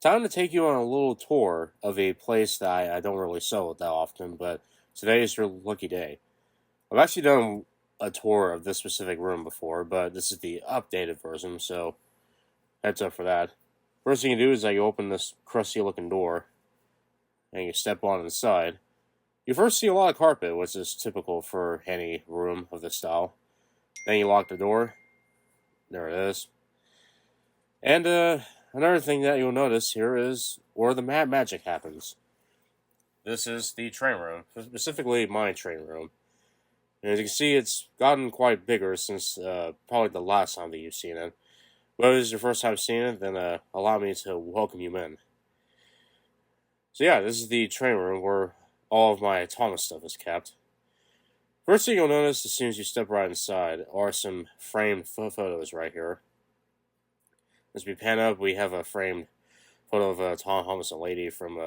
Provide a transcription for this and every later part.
Time to take you on a little tour of a place that I don't really sell it that often, but today is your lucky day. I've actually done a tour of this specific room before, but this is the updated version, so heads up for that. First thing you do is that you open this crusty looking door and you step on inside. You first see a lot of carpet, which is typical for any room of this style. Then you lock the door. There it is. And another thing that you'll notice here is where the mad magic happens. This is the train room, specifically my train room. And as you can see, it's gotten quite bigger since probably the last time that you've seen it. But if this is your first time seeing it, then allow me to welcome you in. So yeah, this is the train room where all of my Thomas stuff is kept. First thing you'll notice as soon as you step right inside are some framed photos right here. As we pan up, we have a framed photo of Thomas and Lady from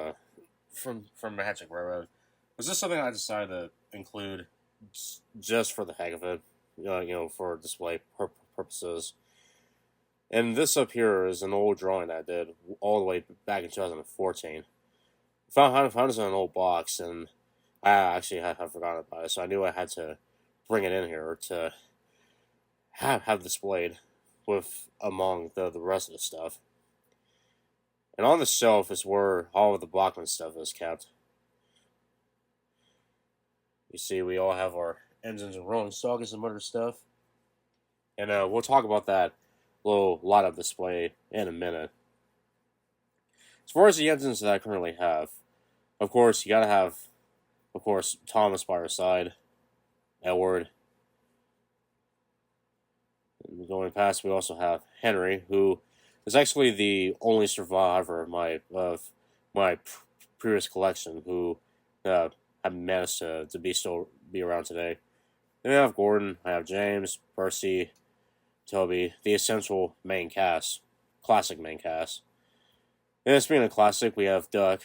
Magic Railroad. Was this something I decided to include just for the heck of it, for display purposes? And this up here is an old drawing I did all the way back in 2014. Found this in an old box, and I actually had forgotten about it, so I knew I had to bring it in here to have displayed with among the rest of the stuff. And on the shelf is where all of the Bachmann stuff is kept. You see, we all have our engines and rolling stock and some other stuff. And we'll talk about that little lineup display in a minute. As far as the engines that I currently have, of course, you gotta have, Thomas by our side, Edward. And going past, we also have Henry, who is actually the only survivor of my previous collection, who have managed to be around today. Then I have Gordon, I have James, Percy, Toby, the essential main cast, classic main cast. And speaking of classic, we have Duck.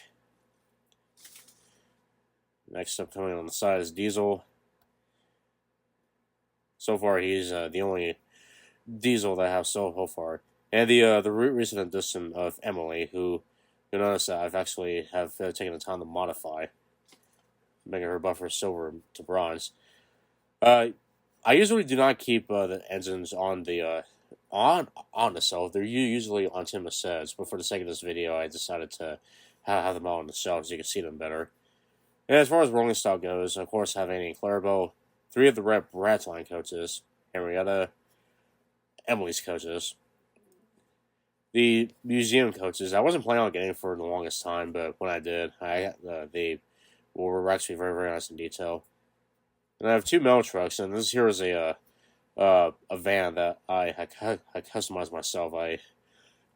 Next up, coming on the side is Diesel. So far, he's the only Diesel that I have so far. And the recent addition of Emily, who you'll notice that I've actually taken the time to modify, making her buffer silver to bronze. I usually do not keep the engines on the shelf. They're usually on timber sets, but for the sake of this video, I decided to have them out on the shelf so you can see them better. And as far as rolling stock goes, of course, having Annie Clairbo, 3 of the Red Rats line coaches, Henrietta, Emily's coaches, the museum coaches. I wasn't planning on getting for the longest time, but when I did, they were actually very, very nice in detail. And I have 2 mail trucks, and this here is a van that I customized myself. I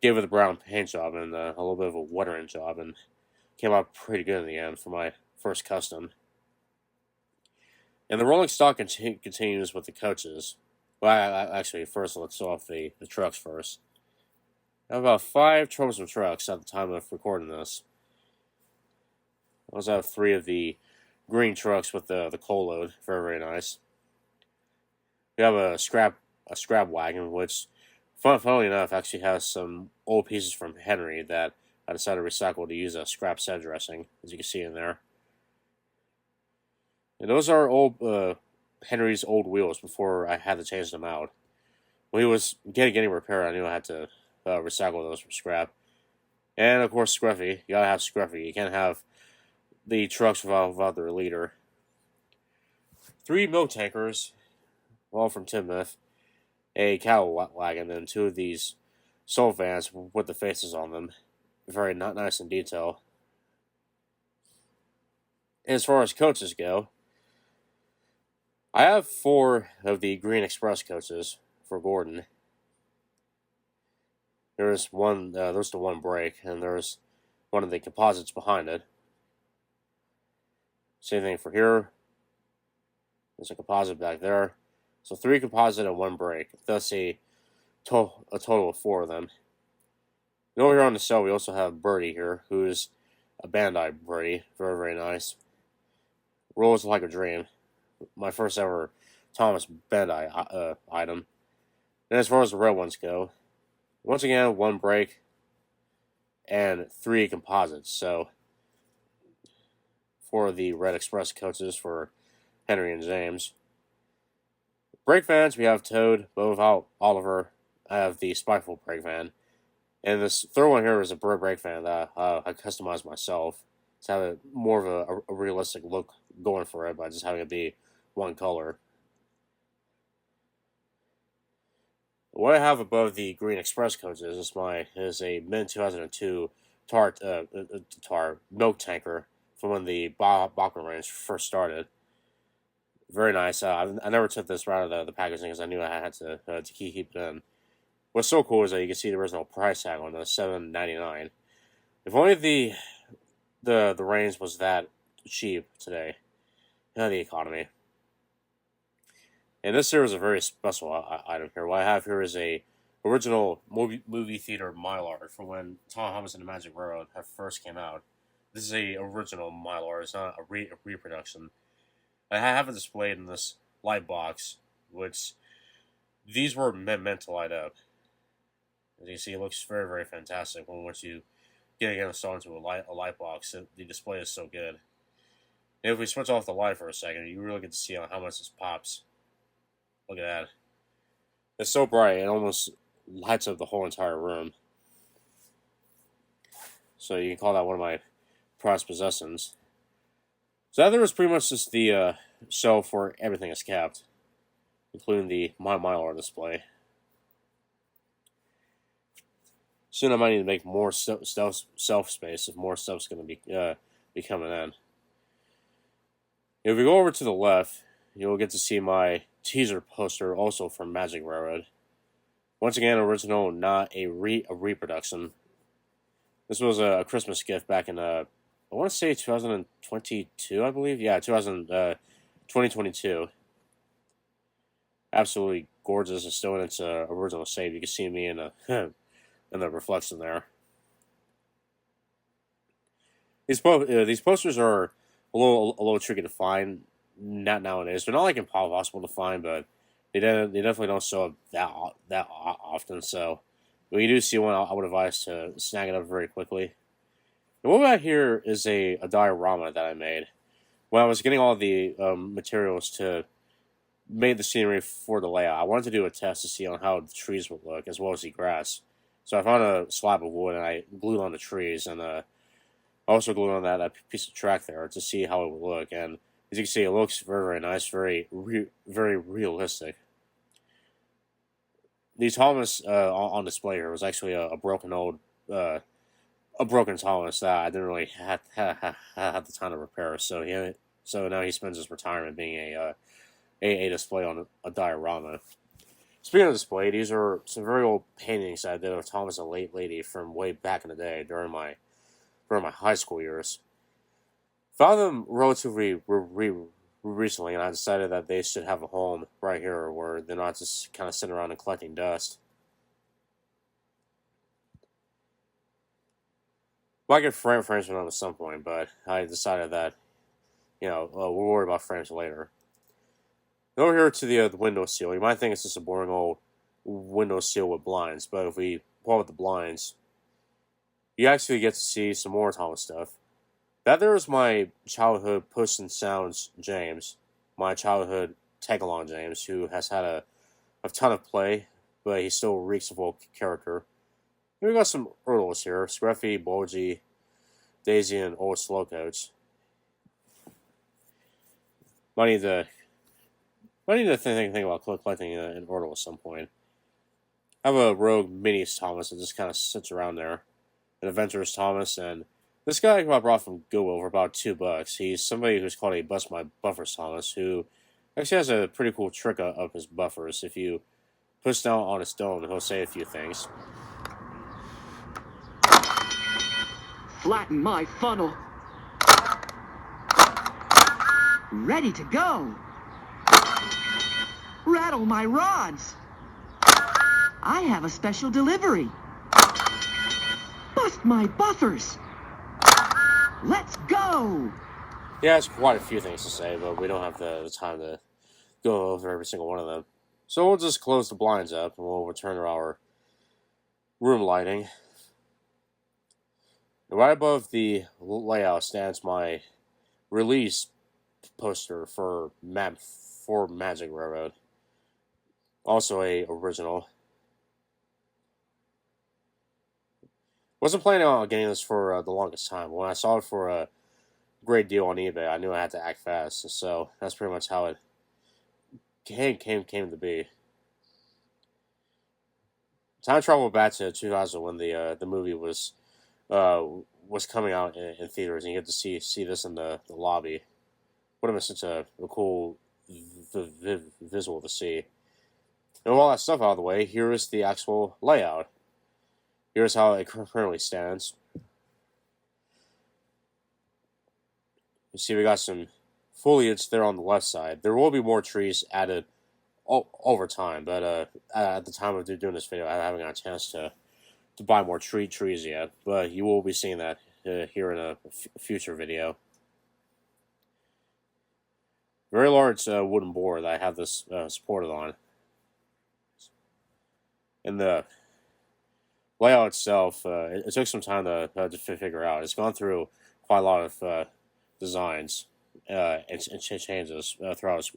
gave it a brown paint job and a little bit of a weathering job, and came out pretty good in the end for my first custom. And the rolling stock continues with the coaches. Well, actually, first let's show off the trucks first. I have about 5 troublesome trucks at the time of recording this. I also have 3 of the green trucks with the coal load. Very, very nice. We have a scrap wagon, which, funnily enough, actually has some old pieces from Henry that I decided to recycle to use a scrap set dressing, as you can see in there. And those are old Henry's old wheels before I had to change them out. When he was getting repaired, I knew I had to recycle those from scrap. And of course, Scruffy. You gotta have Scruffy. You can't have the trucks without their leader. 3 milk tankers, all from Timoth, a cattle wagon, and 2 of these salt vans with the faces on them. Very not nice in detail. And as far as coaches go, I have 4 of the Green Express coaches for Gordon. There's the one brake, and there's one of the composites behind it. Same thing for here. There's a composite back there. So 3 composite and 1 brake. Thus a total of 4 of them. And over here on the cell, we also have Birdie here, who's a Bandai Birdie. Very, very nice. Rolls like a dream. My first ever Thomas Bandai item. And as far as the red ones go, once again, 1 brake and 3 composites. So for the Red Express coaches for Henry and James. Brake fans, we have Toad, Bow, Oliver. I have the Spiteful brake fan. And this third one here is a brake fan that I customized myself to have it more of a realistic look going for it by just having it be one color. What I have above the Green Express coaches is a mid 2002 tar milk tanker from when the Bachmann range first started. Very nice. I never took this out of the packaging because I knew I had to keep it in. What's so cool is that you can see the original price tag on the $7.99. If only the range was that cheap today. The economy. And this here is a very special item here. What I have here is a original movie theater Mylar from when Thomas and the Magic Railroad first came out. This is a original Mylar. It's not a reproduction. I have it displayed in this light box, which these were meant to light up. As you can see, it looks very, very fantastic once you get it installed into a light box. The display is so good. And if we switch off the light for a second, you really get to see how much this pops. Look at that. It's so bright, it almost lights up the whole entire room. So you can call that one of my prized possessions. So that there was pretty much just the shelf where everything is kept, including the Mylar display. Soon I might need to make more shelf space if more stuff's going to be coming in. If we go over to the left, you'll get to see my teaser poster, also from Magic Railroad. Once again, original, not a reproduction. This was a Christmas gift back in I want to say 2022, I believe. Yeah, 2022. Absolutely gorgeous. It's still in its original shape. You can see me in in the reflection there. These posters are a little tricky to find. Not nowadays. They're not like impossible to find, but they definitely don't show up that often. So when you do see one, I would advise to snag it up very quickly. And what we got here is a diorama that I made. When I was getting all the materials to make the scenery for the layout, I wanted to do a test to see on how the trees would look as well as the grass. So I found a slab of wood and I glued on the trees, and also glued on that piece of track there to see how it would look. And as you can see, it looks very, very nice, very realistic. The Thomas on display here was actually a broken Thomas that I didn't really have the time to repair. So now he spends his retirement being a display on a diorama. Speaking of display, these are some very old paintings I did of Thomas and Late Lady from way back in the day during my high school years. Found them relatively recently, and I decided that they should have a home right here where they're not just kind of sitting around and collecting dust. Might get frames for them at some point, but I decided that, we'll worry about frames later. And over here to the windowsill, you might think it's just a boring old windowsill with blinds, but if we pull out the blinds, you actually get to see some more Thomas stuff. That there is my childhood Puss and Sounds James, my childhood Tagalong James, who has had a ton of play, but he still reeks of old character. And we got some Ertles here: Scruffy, Bulgy, Daisy, and Old Slowcoach. Might need to think about collecting an Ertle at some point. I have a Rogue Minis Thomas that just kind of sits around there, an Adventurous Thomas, and this guy I brought from Goodwill for about $2. He's somebody who's called a Bust My Buffers Thomas, who actually has a pretty cool trick up his buffers. If you push down on his stone, he'll say a few things. Flatten my funnel. Ready to go. Rattle my rods. I have a special delivery. Bust my buffers. Let's go! He has quite a few things to say, but we don't have the time to go over every single one of them. So we'll just close the blinds up and we'll return to our room lighting. Right above the layout stands my release poster for Magic Railroad, also a original. Wasn't planning on getting this for the longest time. When I saw it for a great deal on eBay, I knew I had to act fast. So that's pretty much how it came to be. Time travel back to 2000 when the movie uh, was coming out in theaters, and you get to see this in the lobby. Would have been such a cool visual to see. And with all that stuff out of the way, here is the actual layout. Here's how it currently stands. You see, we got some foliage there on the left side. There will be more trees added over time, but at the time of doing this video, I haven't got a chance to buy more trees yet. But you will be seeing that here in a future video. Very large wooden board that I have this supported on. And the layout itself, it took some time to figure out. It's gone through quite a lot of designs and changes throughout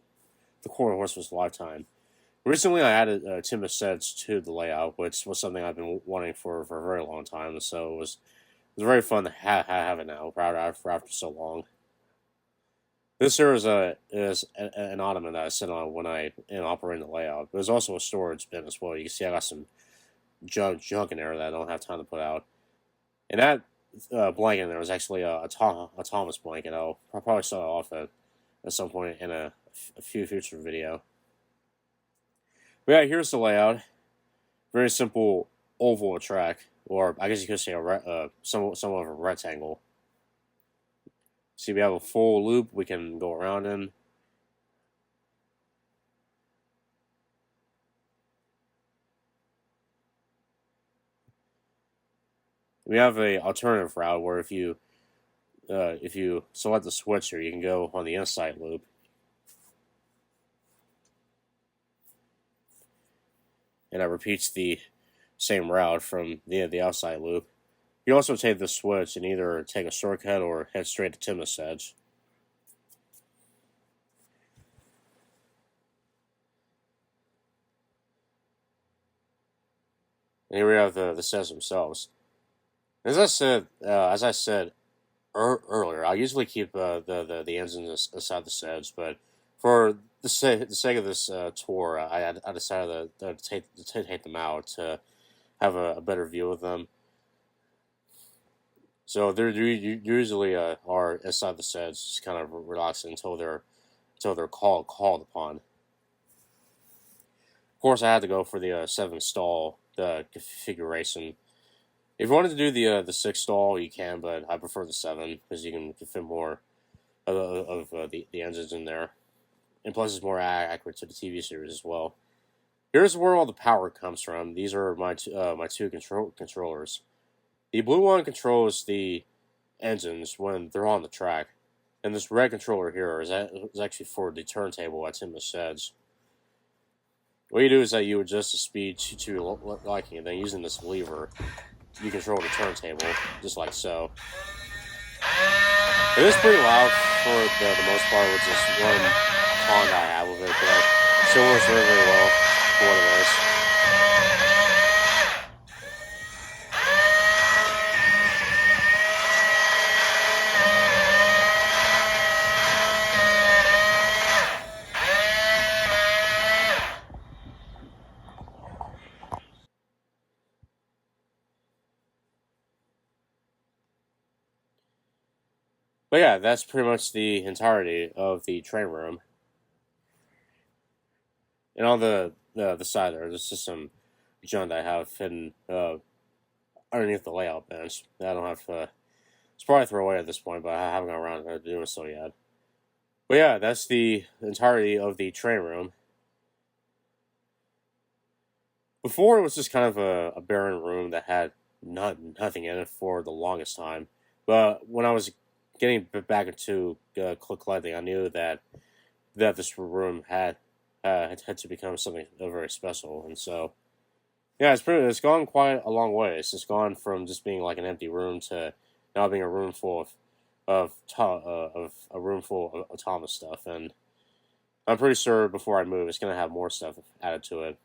the Horseman's lifetime. Recently, I added timber sets to the layout, which was something I've been wanting for a very long time. So it was very fun to have it now after so long. This here is an ottoman that I sit on when I am operating the layout. There's also a storage bin as well. You can see I got some junk in there that I don't have time to put out. And that blanket in there was actually a Thomas blanket. I'll probably sell it off at some point in a future video. But yeah, here's the layout. Very simple oval track, or I guess you could say somewhat of a rectangle. See, we have a full loop we can go around in. We have a alternative route where if you select the switch here, you can go on the inside loop. And it repeats the same route from the outside loop. You also take the switch and either take a shortcut or head straight to Timothy's Edge. And here we have the sets themselves. As I said earlier, I usually keep the engines aside the sets, but for the sake of this tour, I decided to take them out to have a better view of them. So they're usually are inside the sets, just kind of relaxing until they're called upon. Of course, I had to go for the 7 stall configuration. If you wanted to do the 6 stall, you can, but I prefer the 7 because you can fit more of the engines in there, and plus it's more accurate to the TV series as well. Here's where all the power comes from. These are my two controllers. The blue one controls the engines when they're on the track, and this red controller here is actually for the turntable at Timothy's Edge. What you do is that you adjust the speed to your liking, and then using this lever, you control the turntable, just like so. It is pretty loud for the most part, which is one con I have with it, but it still works very, very well for what it is. But yeah, that's pretty much the entirety of the train room. And on the side there's just some junk I have hidden underneath the layout bench that I don't have to. It's probably throw away at this point, but I haven't got around to doing so yet. But yeah, that's the entirety of the train room. Before, it was just kind of a barren room that had nothing in it for the longest time. But when I was getting back into collecting, I knew that this room had to become something very special, and so yeah, it's gone quite a long way. It's just gone from just being like an empty room to now being a room full of a room full of Thomas stuff, and I'm pretty sure before I move, it's gonna have more stuff added to it.